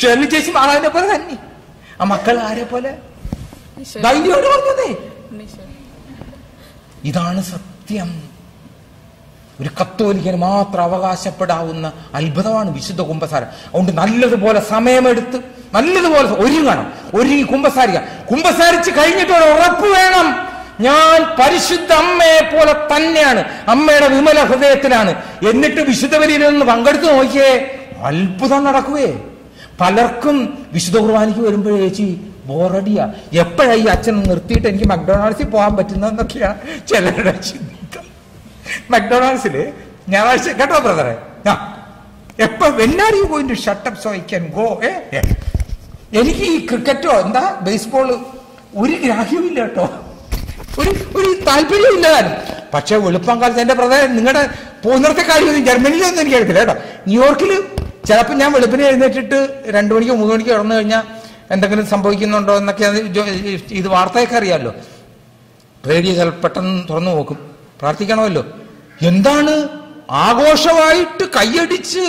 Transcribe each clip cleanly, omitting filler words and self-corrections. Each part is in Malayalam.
ഷേർലി ചേച്ചി മാതാവിനെ പോലെ തന്നെ. ആ മക്കൾ ആരെ പോലെ ധൈര്യമായിട്ട് പറഞ്ഞതേ. ഇതാണ് സത്യം. ഒരു കത്തോലിക്കന് മാത്രം അവകാശപ്പെടാവുന്ന അത്ഭുതമാണ് വിശുദ്ധ കുമ്പസാരം. അതുകൊണ്ട് നല്ലതുപോലെ സമയമെടുത്ത് നല്ലതുപോലെ ഒരുങ്ങണം, ഒരുങ്ങി കുമ്പസാരിക്കാം. കുമ്പസാരിച്ച് കഴിഞ്ഞിട്ടൊരു ഉറപ്പ് വേണം, ഞാൻ പരിശുദ്ധ അമ്മയെ പോലെ തന്നെയാണ്, അമ്മയുടെ വിമല ഹൃദയത്തിലാണ്. എന്നിട്ട് വിശുദ്ധ ബലിയിൽ നിന്ന് പങ്കെടുത്ത് നോക്കിയേ, അത്ഭുതം നടക്കുവേ. പലർക്കും വിശുദ്ധ കുർബാനയ്ക്ക് വരുമ്പോഴേ ചേച്ചി ബോറടിയാ, എപ്പോഴായി അച്ഛൻ നിർത്തിയിട്ട് എനിക്ക് മക്ഡൊണാൾഡ്സിൽ പോകാൻ പറ്റുന്നതെന്നൊക്കെയാണ് ചിലരുടെ ചിന്ത. മക്ഡൊണാൾഡ്സില് ഞായറാഴ്ച കേട്ടോ ബ്രദറെ, എപ്പോ when are you going to shut up so I can go? എനിക്ക് ഈ ക്രിക്കറ്റോ എന്താ ബേസ്ബോൾ ഒരു ഗ്രാഹ്യമില്ല കേട്ടോ, ഒരു താല്പര്യമില്ല. പക്ഷെ വെളുപ്പം കാലത്ത് എന്റെ ബ്രദറെ നിങ്ങളുടെ പോകുന്നിടത്തെ കാര്യം ജർമ്മനിയിലൊന്നും എനിക്ക് അറിയത്തില്ല കേട്ടോ. ന്യൂയോർക്കില് ചിലപ്പോൾ ഞാൻ വെളുപ്പിനെ എഴുന്നേറ്റിട്ട് 2 മണിക്കോ 3 മണിക്കോ ഇറന്നു കഴിഞ്ഞാൽ എന്തെങ്കിലും സംഭവിക്കുന്നുണ്ടോ എന്നൊക്കെ ഇത് വാർത്തയൊക്കെ അറിയാമല്ലോ. റേഡിയോ പെട്ടെന്ന് തുറന്നു നോക്കും, പ്രാർത്ഥിക്കണമല്ലോ. എന്താണ് ആഘോഷമായിട്ട് കൈയടിച്ച്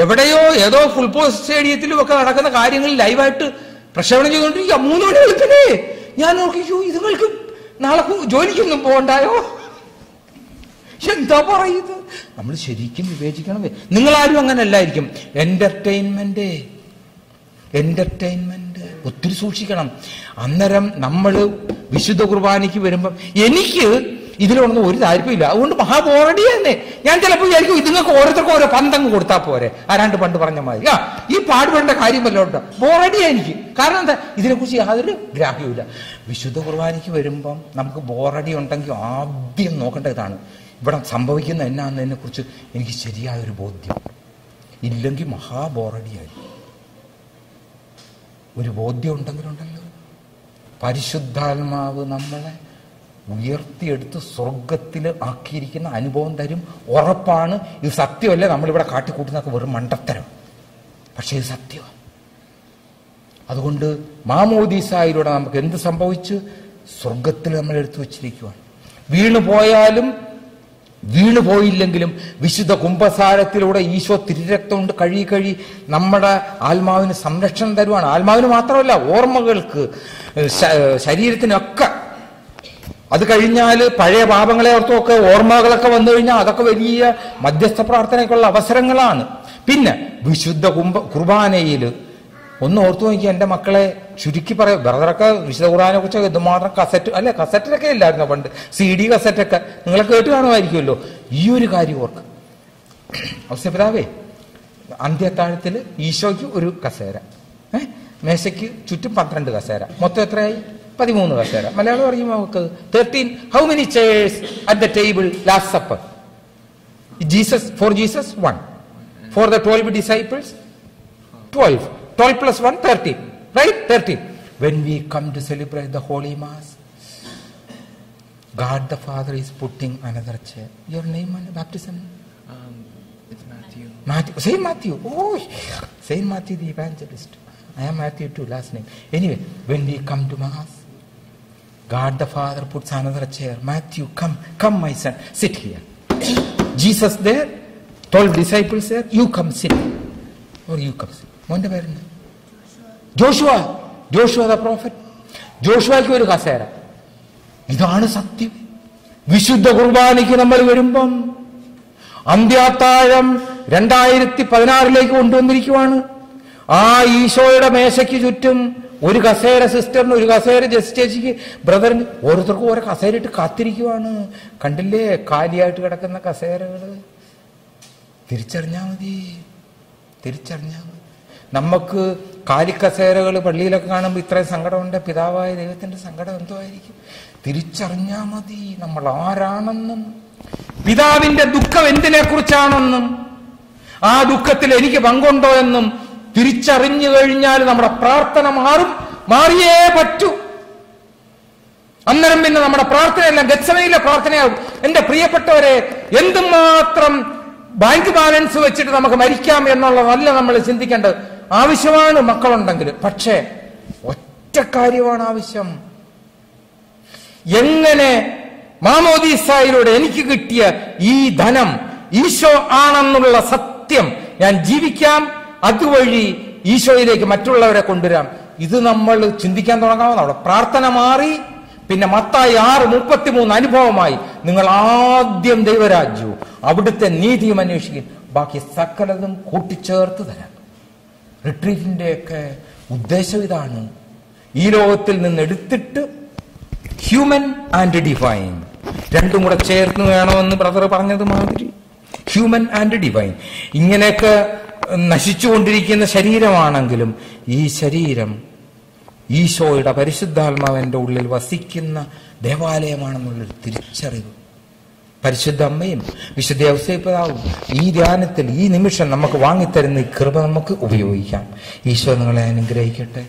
എവിടെയോ ഏതോ ഫുട്ബോൾ സ്റ്റേഡിയത്തിലും ഒക്കെ നടക്കുന്ന കാര്യങ്ങൾ ലൈവായിട്ട് പ്രക്ഷേപണം ചെയ്തുകൊണ്ടിരിക്കുക. 3 മണി വെളുപ്പിനെ ഞാൻ നോക്കിക്കോ, ഇതുങ്ങൾക്ക് നാളെ ജോലിക്കൊന്നും പോകണ്ടായോ? എന്താ പറയുന്നത്? നമ്മൾ ശരിക്കും വിവേചിക്കണമേ. നിങ്ങളാരും അങ്ങനെ അല്ലായിരിക്കും. എന്റർടൈൻമെന്റ് ഒത്തിരി സൂക്ഷിക്കണം. അന്നേരം നമ്മൾ വിശുദ്ധ കുർബാനയ്ക്ക് വരുമ്പം എനിക്ക് ഇതിലൊന്നും ഒരു താല്പര്യമില്ല, അതുകൊണ്ട് മഹാബോറടി തന്നെ. ഞാൻ ചിലപ്പോൾ വിചാരിക്കും ഇതുങ്ങൾക്ക് ഓരോരുത്തർക്കും ഓരോ പന്തങ്ങ് കൊടുത്താൽ പോരെ, ആരാണ്ട് പണ്ട് പറഞ്ഞ മാതിരി. ഈ പാടുപെടേണ്ട കാര്യമല്ലോ ഉണ്ടോ, ബോറടിയാ എനിക്ക്. കാരണം എന്താ, ഇതിനെക്കുറിച്ച് യാതൊരു ഗ്രാഹ്യമില്ല. വിശുദ്ധ കുർബാനയ്ക്ക് വരുമ്പം നമുക്ക് ബോറടി ഉണ്ടെങ്കിൽ ആദ്യം നോക്കേണ്ട ഇതാണ്, ഇവിടെ സംഭവിക്കുന്ന എന്നാന്നതിനെ കുറിച്ച് എനിക്ക് ശരിയായൊരു ബോധ്യം ഇല്ലെങ്കിൽ മഹാബോറടിയായി. ഒരു ബോധ്യം ഉണ്ടെങ്കിലുണ്ടല്ലോ, പരിശുദ്ധാത്മാവ് നമ്മളെ ഉയർത്തിയെടുത്ത് സ്വർഗത്തിൽ ആക്കിയിരിക്കുന്ന അനുഭവം തരും, ഉറപ്പാണ്. ഇത് സത്യമല്ലേ, നമ്മളിവിടെ കാട്ടിക്കൂട്ടുന്നതൊക്കെ വെറും മണ്ടത്തരം, പക്ഷെ ഇത് സത്യമാണ്. അതുകൊണ്ട് മാമോദീസായിലൂടെ നമുക്ക് എന്ത് സംഭവിച്ചു? സ്വർഗത്തിൽ നമ്മൾ എടുത്തു വച്ചിരിക്കുവാണ്. വീണു പോയില്ലെങ്കിലും വിശുദ്ധ കുമ്പസാരത്തിലൂടെ ഈശോ തിരുരക്തം കൊണ്ട് കഴുകി നമ്മുടെ ആത്മാവിന് സംരക്ഷണം തരുവാണ്. ആത്മാവിന് മാത്രമല്ല, ഓർമ്മകൾക്ക്, ശരീരത്തിനൊക്കെ. അത് കഴിഞ്ഞാൽ പഴയ പാപങ്ങളെ ഓർത്തൊക്കെ ഓർമ്മകളൊക്കെ വന്നു കഴിഞ്ഞാൽ അതൊക്കെ വലിയ മധ്യസ്ഥ പ്രാർത്ഥനയ്ക്കുള്ള അവസരങ്ങളാണ്. പിന്നെ വിശുദ്ധ കുർബാനയിൽ ഒന്ന് ഓർത്തു നോക്കിയാൽ, എൻ്റെ മക്കളെ ചുരുക്കി പറയാം, ബ്രദറൊക്കെ വിശുദ്ധ കുർബാനയെ കുറിച്ച് എന്തുമാത്രം കസറ്റിലൊക്കെ ഇല്ലായിരുന്നു പണ്ട്, CD കസറ്റൊക്കെ നിങ്ങളെ കേട്ട് കാണുമായിരിക്കുമല്ലോ. ഈ ഒരു കാര്യം ഓർക്ക്, ഔസേപിതാവേ, അന്ത്യത്താഴത്തിൽ ഈശോയ്ക്ക് ഒരു കസേര, മേശയ്ക്ക് ചുറ്റും 12 കസേര, മൊത്തം എത്രയായി? 13 കസേര. മലയാളം പറയുമ്പോൾ നമുക്ക് 13. How many chairs at the table last supper? Four Jesus 1. For the 12 disciples 12. 12 plus 1, 13. Right? 13. When we come to celebrate the Holy Mass, God the Father is putting another chair. Your name and baptism? It's Matthew. Saint Matthew. Oh, Saint Matthew the evangelist. I am Matthew too, last name. Anyway, when we come to Mass, God the Father puts another chair. Matthew, come my son, sit here. Jesus there, 12 disciples there, you come sit. Or you come sit. മോന്റെ പേരുണ്ട് ജോഷുവ ദ പ്രോഫറ്റ്. ജോഷുവയ്ക്ക് ഒരു കസേര. ഇതാണ് സത്യം. വിശുദ്ധ കുർബാനയ്ക്ക് നമ്മൾ വരുമ്പം അന്ത്യാത്താഴം 2016 കൊണ്ടുവന്നിരിക്കുവാണ്. ആ ഈശോയുടെ മേശയ്ക്ക് ചുറ്റും ഒരു കസേര സിസ്റ്ററിന്, ഒരു കസേര ജസ്റ്റ് ചേച്ചിക്ക്, ബ്രദറിന്, ഓരോരുത്തർക്കും ഓരോ കസേര ഇട്ട് കാത്തിരിക്കുവാണ്. കണ്ടില്ലേ കാലിയായിട്ട് കിടക്കുന്ന കസേരകൾ? തിരിച്ചറിഞ്ഞാൽ മതി. നമുക്ക് കാലിക്കസേരകൾ പള്ളിയിലൊക്കെ കാണുമ്പോൾ ഇത്രയും സങ്കടമുണ്ട്, പിതാവായ ദൈവത്തിന്റെ സങ്കടം എന്തോ ആയിരിക്കും. തിരിച്ചറിഞ്ഞാൽ മതി നമ്മൾ ആരാണെന്നും, പിതാവിന്റെ ദുഃഖം എന്തിനെ കുറിച്ചാണെന്നും, ആ ദുഃഖത്തിൽ എനിക്ക് പങ്കുണ്ടോ എന്നും തിരിച്ചറിഞ്ഞു കഴിഞ്ഞാൽ നമ്മുടെ പ്രാർത്ഥന മാറിയേ പറ്റൂ. അന്നേരം പിന്നെ നമ്മുടെ പ്രാർത്ഥനയെല്ലാം ഗത്സമനയിലെ പ്രാർത്ഥനയാവും. എന്റെ പ്രിയപ്പെട്ടവരെ, എന്തുമാത്രം ബാങ്ക് ബാലൻസ് വെച്ചിട്ട് നമുക്ക് മരിക്കാം എന്നുള്ളതല്ല നമ്മൾ ചിന്തിക്കേണ്ടത്. ആവശ്യമാണ് മക്കളുണ്ടെങ്കിൽ, പക്ഷേ ഒറ്റ കാര്യമാണ് ആവശ്യം. എങ്ങനെ മാമോദീസായിലൂടെ എനിക്ക് കിട്ടിയ ഈ ധനം ഈശോ ആണെന്നുള്ള സത്യം ഞാൻ ജീവിക്കാം, അതുവഴി ഈശോയിലേക്ക് മറ്റുള്ളവരെ കൊണ്ടുവരാം. ഇത് നമ്മൾ ചിന്തിക്കാൻ തുടങ്ങാവുന്ന. അവിടെ പ്രാർത്ഥന മാറി. പിന്നെ മത്തായി 6:33 അനുഭവമായി. നിങ്ങൾ ആദ്യം ദൈവരാജ്യവും അവിടുത്തെ നീതിയും അന്വേഷിക്കും, ബാക്കി സകലതും കൂട്ടിച്ചേർത്ത് തരാം. റിട്രീറ്റിന്റെയൊക്കെ ഉദ്ദേശം ഇതാണ്. ഈ ലോകത്തിൽ നിന്ന് എടുത്തിട്ട് ഹ്യൂമൻ ആൻഡ് ഡിവൈൻ രണ്ടും കൂടെ ചേർന്ന് വേണമെന്ന് ബ്രദർ പറഞ്ഞത് മാതിരി ഹ്യൂമൻ ആൻഡ് ഡിവൈൻ. ഇങ്ങനെയൊക്കെ നശിച്ചുകൊണ്ടിരിക്കുന്ന ശരീരമാണെങ്കിലും ഈ ശരീരം ഈശോയുടെ പരിശുദ്ധാത്മാവിന്റെ ഉള്ളിൽ വസിക്കുന്ന ദേവാലയമാണെന്നുള്ളൊരു തിരിച്ചറിവ് പരിശുദ്ധ അമ്മയും വിശുദ്ധ ഔസേപ്പിതാവും ഈ ധ്യാനത്തിൽ ഈ നിമിഷം നമുക്ക് വാങ്ങിത്തരുന്ന ഈ കൃപ നമുക്ക് ഉപയോഗിക്കാം. ഈശോ നിങ്ങളെ അനുഗ്രഹിക്കട്ടെ.